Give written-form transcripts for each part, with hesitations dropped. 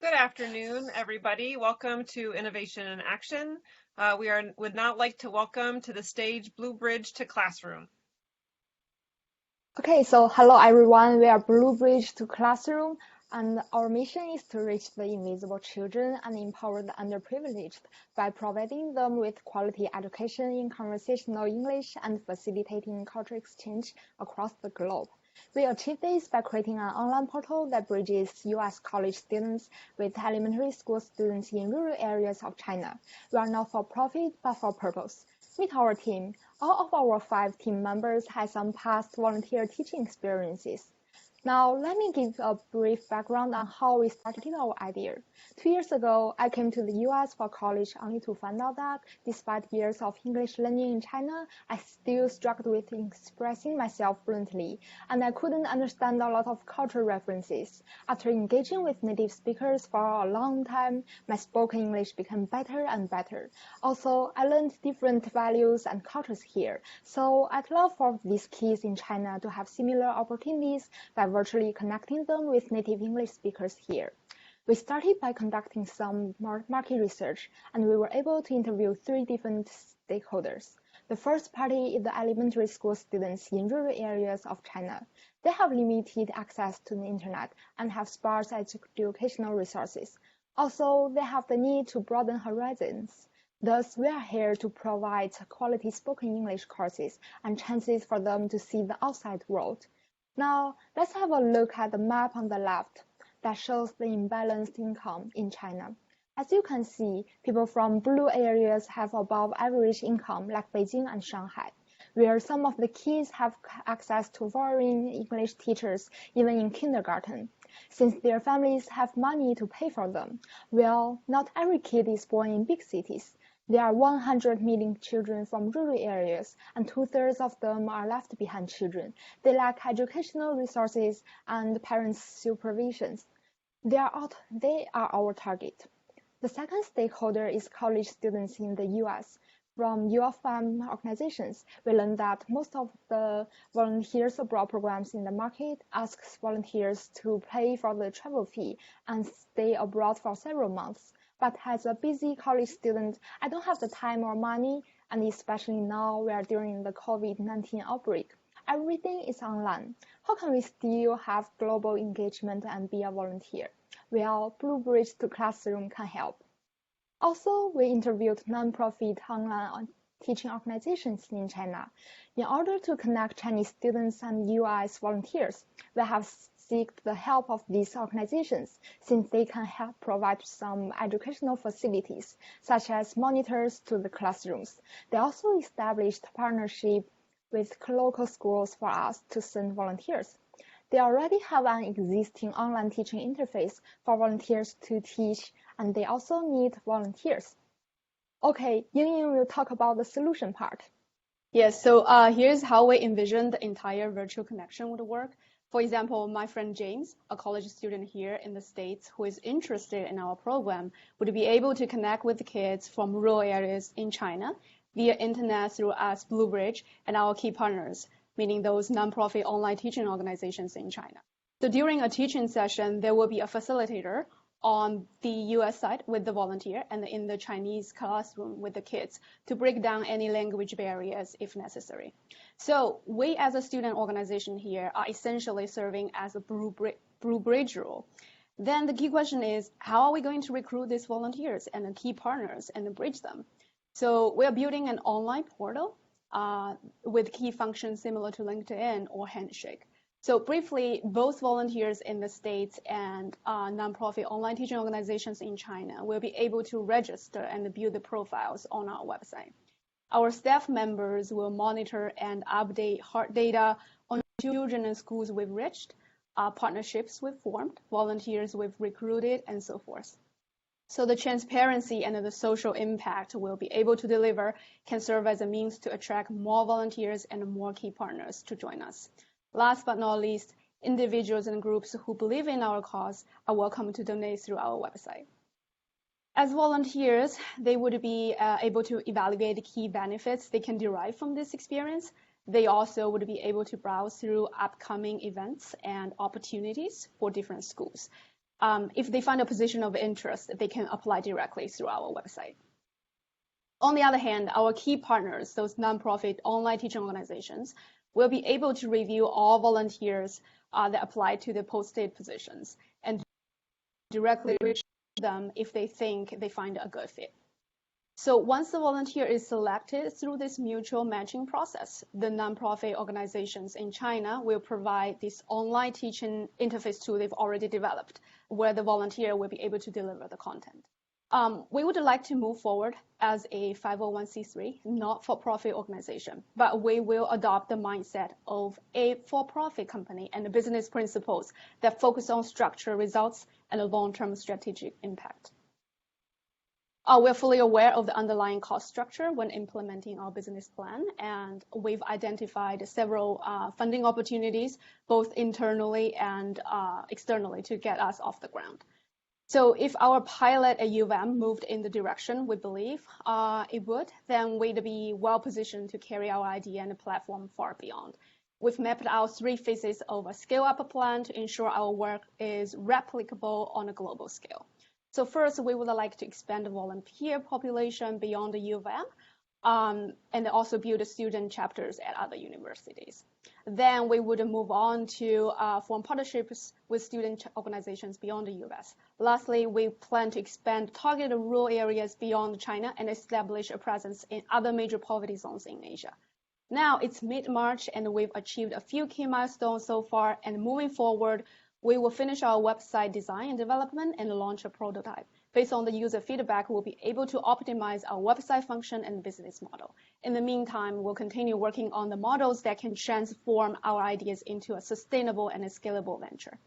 Good afternoon, everybody. Welcome to Innovation in Action. Would now like to welcome to the stage Blue Bridge to Classroom. Okay, so hello everyone. We are Blue Bridge to Classroom, and our mission is to reach the invisible children and empower the underprivileged by providing them with quality education in conversational English and facilitating cultural exchange across the globe. We achieve this by creating an online portal that bridges U.S. college students with elementary school students in rural areas of China. We are not for profit, but for purpose. Meet our team. All of our 5 team members have some past volunteer teaching experiences. Now, let me give a brief background on how we started our idea. 2 years ago, I came to the US for college only to find out that, despite years of English learning in China, I still struggled with expressing myself fluently, and I couldn't understand a lot of cultural references. After engaging with native speakers for a long time, my spoken English became better and better. Also, I learned different values and cultures here, so I'd love for these kids in China to have similar opportunities by virtually connecting them with native English speakers here. We started by conducting some market research, and we were able to interview 3 different stakeholders. The first party is the elementary school students in rural areas of China. They have limited access to the internet and have sparse educational resources. Also, they have the need to broaden horizons. Thus, we are here to provide quality spoken English courses and chances for them to see the outside world. Now, let's have a look at the map on the left that shows the imbalanced income in China. As you can see, people from blue areas have above average income like Beijing and Shanghai, where some of the kids have access to foreign English teachers even in kindergarten, since their families have money to pay for them. Well, not every kid is born in big cities. There are 100 million children from rural areas, and 2/3 of them are left behind children. They lack educational resources and parents' supervision. They are our target. The second stakeholder is college students in the U.S. From UFM organizations, we learned that most of the volunteers abroad programs in the market asks volunteers to pay for the travel fee and stay abroad for several months. But as a busy college student, I don't have the time or money, and especially now we are during the COVID-19 outbreak. Everything is online. How can we still have global engagement and be a volunteer? Well, Blue Bridge to Classroom can help. Also, we interviewed non-profit online teaching organizations in China. In order to connect Chinese students and US volunteers, we have seek the help of these organizations, since they can help provide some educational facilities, such as monitors to the classrooms. They also established partnership with local schools for us to send volunteers. They already have an existing online teaching interface for volunteers to teach, and they also need volunteers. Okay, Yingying will talk about the solution part. Yes, so here's how we envision the entire virtual connection would work. For example, my friend James, a college student here in the States who is interested in our program, would be able to connect with the kids from rural areas in China via internet through us, Blue Bridge, and our key partners, meaning those nonprofit online teaching organizations in China. So during a teaching session, there will be a facilitator on the US side with the volunteer and in the Chinese classroom with the kids to break down any language barriers if necessary. So we as a student organization here are essentially serving as a Blue Bridge role. Then the key question is, how are we going to recruit these volunteers and the key partners and bridge them? So we are building an online portal with key functions similar to LinkedIn or Handshake. So briefly, both volunteers in the States and nonprofit online teaching organizations in China will be able to register and build the profiles on our website. Our staff members will monitor and update hard data on children and schools we've reached, partnerships we've formed, volunteers we've recruited, and so forth. So the transparency and the social impact we'll be able to deliver can serve as a means to attract more volunteers and more key partners to join us. Last but not least, individuals and groups who believe in our cause are welcome to donate through our website. As volunteers, they would be able to evaluate the key benefits they can derive from this experience. They also would be able to browse through upcoming events and opportunities for different schools. if they find a position of interest, they can apply directly through our website. On the other hand, our key partners, those nonprofit online teaching organizations, will be able to review all volunteers that apply to the posted positions and directly reach them if they think they find a good fit. So once the volunteer is selected through this mutual matching process, the nonprofit organizations in China will provide this online teaching interface tool they've already developed, where the volunteer will be able to deliver the content. We would like to move forward as a 501c3, not-for-profit organization, but we will adopt the mindset of a for-profit company and the business principles that focus on structure, results, and a long-term strategic impact. We're fully aware of the underlying cost structure when implementing our business plan, and we've identified several funding opportunities, both internally and externally, to get us off the ground. So if our pilot at U of M moved in the direction we believe it would, then we'd be well positioned to carry our idea and the platform far beyond. We've mapped out 3 phases of a scale-up plan to ensure our work is replicable on a global scale. So first, we would like to expand the volunteer population beyond the U of M, and also build student chapters at other universities. Then we would move on to form partnerships with student organizations beyond the US. Lastly, we plan to expand targeted rural areas beyond China and establish a presence in other major poverty zones in Asia. Now it's mid-March and we've achieved a few key milestones so far, and moving forward, we will finish our website design and development and launch a prototype. Based on the user feedback, we'll be able to optimize our website function and business model. In the meantime, we'll continue working on the models that can transform our ideas into a sustainable and a scalable venture.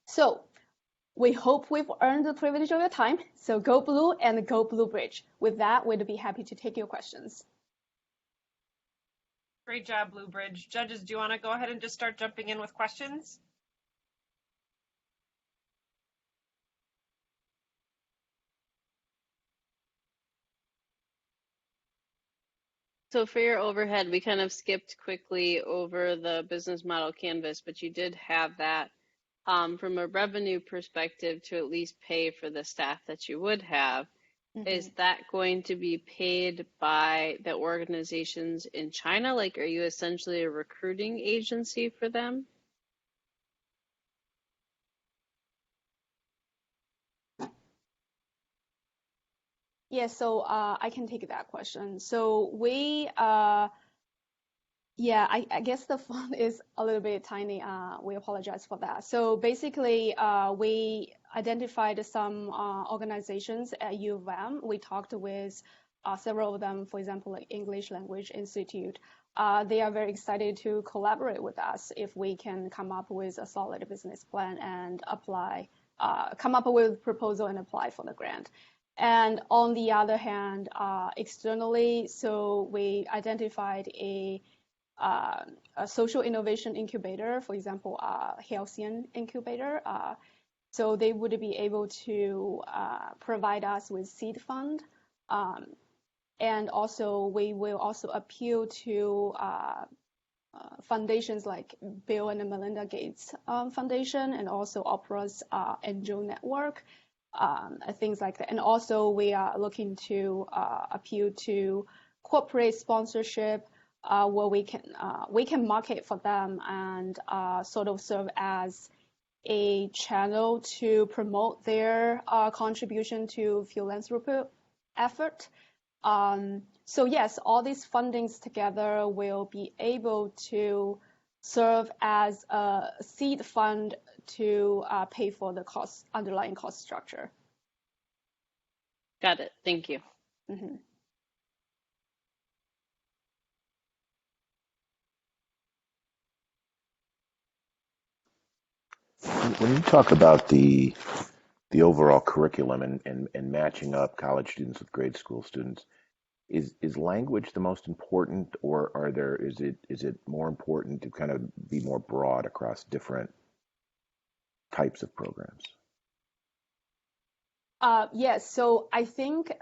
So we hope we've earned the privilege of your time. So go blue and go Blue Bridge. With that, we'd be happy to take your questions. Great job, Blue Bridge. Judges, do you want to go ahead and just start jumping in with questions? So for your overhead, we kind of skipped quickly over the business model canvas, but you did have that from a revenue perspective to at least pay for the staff that you would have. Mm-hmm. Is that going to be paid by the organizations in China? Like, are you essentially a recruiting agency for them? Yeah, so I can take that question. So we, yeah, I guess the fund is a little bit tiny. We apologize for that. So basically, we identified some organizations at U of M. We talked with several of them, for example, like English Language Institute. They are very excited to collaborate with us if we can come up with a solid business plan and apply, come up with a proposal and apply for the grant. And on the other hand, externally, so we identified a social innovation incubator, for example, Halcyon incubator. So they would be able to provide us with seed fund. And also we will also appeal to foundations like Bill and Melinda Gates Foundation, and also Opera's Angel Network, things like that. And also we are looking to appeal to corporate sponsorship, where we can market for them and sort of serve as a channel to promote their contribution to philanthropy effort. So yes, all these fundings together will be able to serve as a seed fund to pay for the underlying cost structure. Got it. Thank you. Mm-hmm. When you talk about the overall curriculum and matching up college students with grade school students, is language the most important, or is it more important to kind of be more broad across different types of programs? Yes, so I think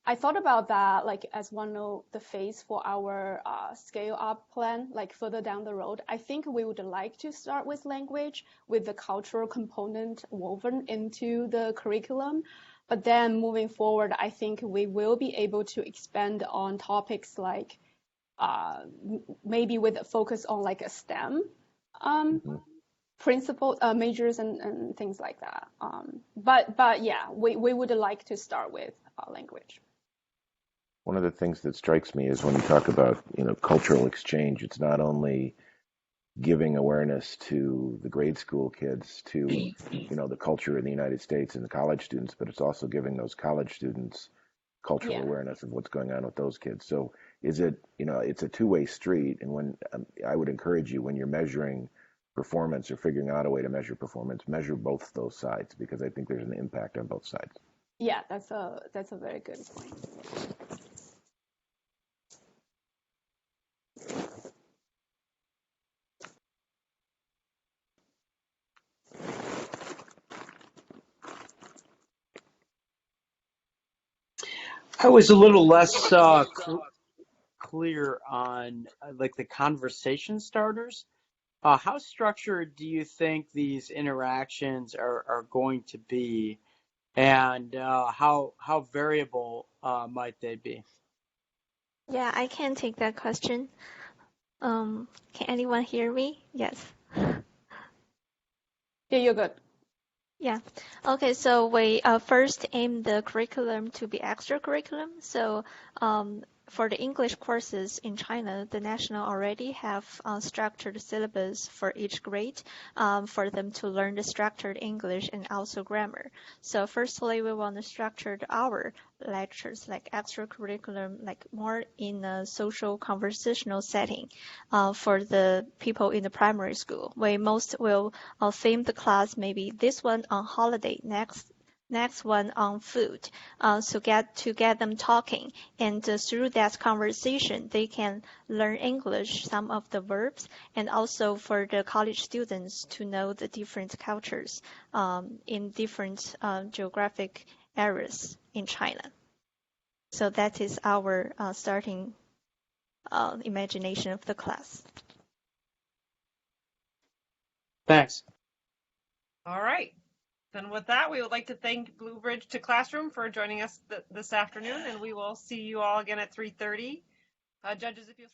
I thought about that like as one of the phase for our scale up plan, like further down the road. I think we would like to start with language, with the cultural component woven into the curriculum. But then moving forward, I think we will be able to expand on topics like maybe with a focus on like a STEM Mm-hmm. principle majors and things like that. But yeah, we would like to start with language. One of the things that strikes me is when you talk about, cultural exchange, it's not only giving awareness to the grade school kids to, the culture in the United States and the college students, but it's also giving those college students cultural Yeah. awareness of what's going on with those kids. So is it, it's a two-way street. And when I would encourage you when you're measuring performance or figuring out a way to measure performance, measure both those sides because I think there's an impact on both sides. Yeah, that's a very good point. I was a little less clear on like the conversation starters. How structured do you think these interactions are going to be, and how variable might they be? Yeah, I can take that question. Can anyone hear me? Yes. Yeah, you're good. Yeah. Okay, so we first aim the curriculum to be extra curriculum. So for the English courses in China, the national already have structured syllabus for each grade for them to learn the structured English and also grammar. So firstly, we want to structure our lectures like extra curriculum, like more in a social conversational setting for the people in the primary school. We most will theme the class maybe this one on holiday, next one on food, so get them talking, and through that conversation they can learn English, some of the verbs, and also for the college students to know the different cultures in different geographic areas in China. So that is our starting imagination of the class. Thanks. All right. Then with that, we would like to thank Blue Bridge to Classroom for joining us this afternoon, and we will see you all again at 3:30. Judges, if you